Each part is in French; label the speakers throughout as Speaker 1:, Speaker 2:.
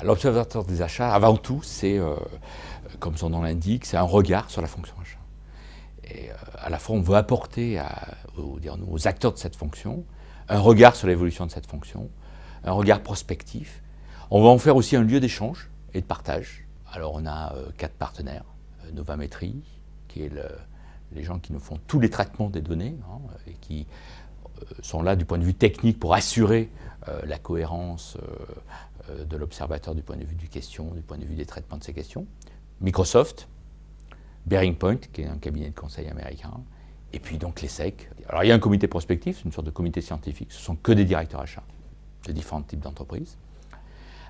Speaker 1: L'observateur des achats, avant tout, c'est, comme son nom l'indique, c'est un regard sur la fonction achat. Et à la fois, on veut apporter aux acteurs de cette fonction un regard sur l'évolution de cette fonction, un regard prospectif. On va en faire aussi un lieu d'échange et de partage. Alors, on a 4 partenaires. Novamétrie, qui est les gens qui nous font tous les traitements des données, et qui sont là du point de vue technique pour assurer la cohérence de l'observateur du point de vue du question, du point de vue des traitements de ces questions. Microsoft, Bearing Point, qui est un cabinet de conseil américain, et puis donc l'ESSEC. Alors il y a un comité prospectif, une sorte de comité scientifique, ce ne sont que des directeurs achats de différents types d'entreprises,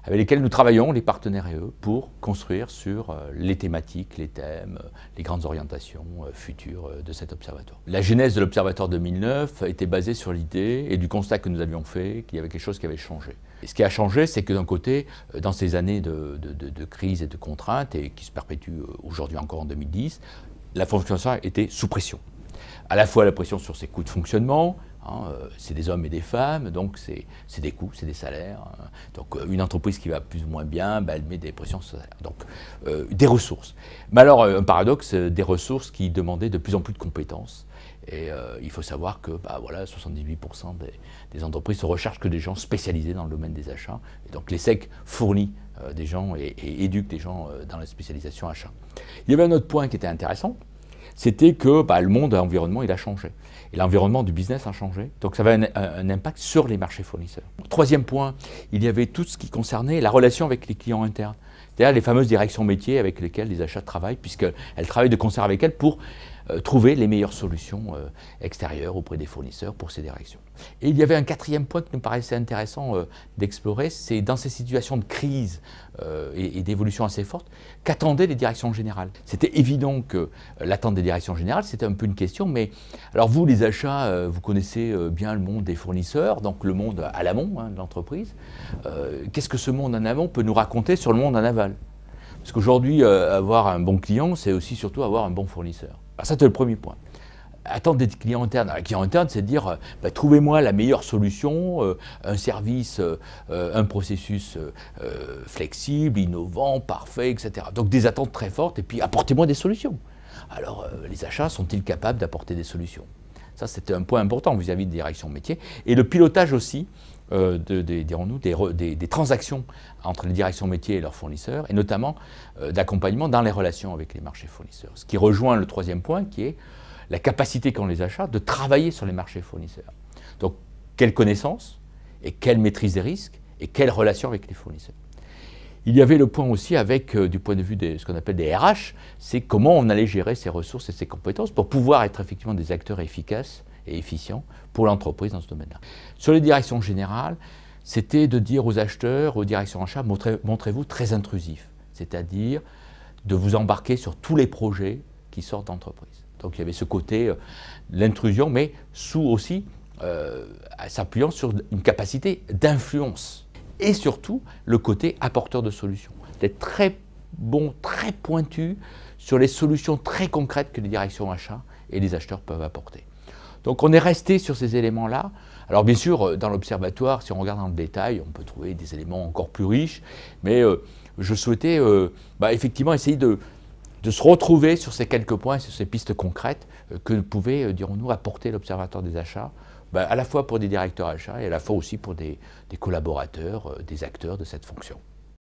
Speaker 1: avec lesquels nous travaillons, les partenaires et eux, pour construire sur les thématiques, les thèmes, les grandes orientations futures de cet observatoire. La genèse de l'observatoire 2009 était basée sur l'idée et du constat que nous avions fait qu'il y avait quelque chose qui avait changé. Et ce qui a changé, c'est que d'un côté, dans ces années de crise et de contraintes, et qui se perpétuent aujourd'hui encore en 2010, la fonction achat était sous pression. À la fois la pression sur ses coûts de fonctionnement, c'est des hommes et des femmes, donc c'est des coûts, c'est des salaires. Donc une entreprise qui va plus ou moins bien, elle met des pressions sur les salaires. Donc des ressources. Mais alors un paradoxe, des ressources qui demandaient de plus en plus de compétences. Et il faut savoir que voilà, 78% des entreprises ne recherchent que des gens spécialisés dans le domaine des achats. Et donc l'ESSEC fournit des gens et éduque des gens dans la spécialisation achat. Il y avait un autre point qui était intéressant, c'était que le monde environnement il a changé. Et l'environnement du business a changé. Donc ça avait un impact sur les marchés fournisseurs. Troisième point, il y avait tout ce qui concernait la relation avec les clients internes. C'est-à-dire les fameuses directions métiers avec lesquelles les achats travaillent, puisqu'elles travaillent de concert avec elles pour trouver les meilleures solutions extérieures auprès des fournisseurs pour ces directions. Et il y avait un quatrième point qui nous paraissait intéressant d'explorer, c'est dans ces situations de crise et d'évolution assez forte, qu'attendaient les directions générales. C'était évident que l'attente des directions générales, c'était un peu une question, mais alors vous, les achats, vous connaissez bien le monde des fournisseurs, donc le monde à l'amont de l'entreprise. Qu'est-ce que ce monde en amont peut nous raconter sur le monde en aval? Parce qu'aujourd'hui, avoir un bon client, c'est aussi surtout avoir un bon fournisseur. Alors ça, c'est le premier point. Attendre des clients internes. Un client interne, c'est de dire trouvez-moi la meilleure solution, un service, un processus flexible, innovant, parfait, etc. Donc des attentes très fortes, et puis apportez-moi des solutions. Alors les achats sont-ils capables d'apporter des solutions? Ça, c'était un point important vis-à-vis des directions métiers. Et le pilotage aussi des transactions entre les directions métiers et leurs fournisseurs, et notamment d'accompagnement dans les relations avec les marchés fournisseurs. Ce qui rejoint le troisième point, qui est la capacité qu'ont les achats de travailler sur les marchés fournisseurs. Donc, quelle connaissance et quelle maîtrise des risques et quelle relation avec les fournisseurs. Il y avait le point aussi avec, du point de vue de ce qu'on appelle des RH, c'est comment on allait gérer ces ressources et ces compétences pour pouvoir être effectivement des acteurs efficaces et efficients pour l'entreprise dans ce domaine-là. Sur les directions générales, c'était de dire aux acheteurs, aux directions achats, montrez-vous très intrusifs, c'est-à-dire de vous embarquer sur tous les projets qui sortent d'entreprise. Donc il y avait ce côté, l'intrusion, mais aussi s'appuyant sur une capacité d'influence. Et surtout, le côté apporteur de solutions. D'être très bon, très pointu sur les solutions très concrètes que les directions achats et les acheteurs peuvent apporter. Donc on est resté sur ces éléments-là. Alors bien sûr, dans l'observatoire, si on regarde dans le détail, on peut trouver des éléments encore plus riches, mais je souhaitais effectivement essayer de se retrouver sur ces quelques points, sur ces pistes concrètes que pouvait, dirons-nous, apporter l'observatoire des achats, à la fois pour des directeurs achats et à la fois aussi pour des collaborateurs, des acteurs de cette fonction.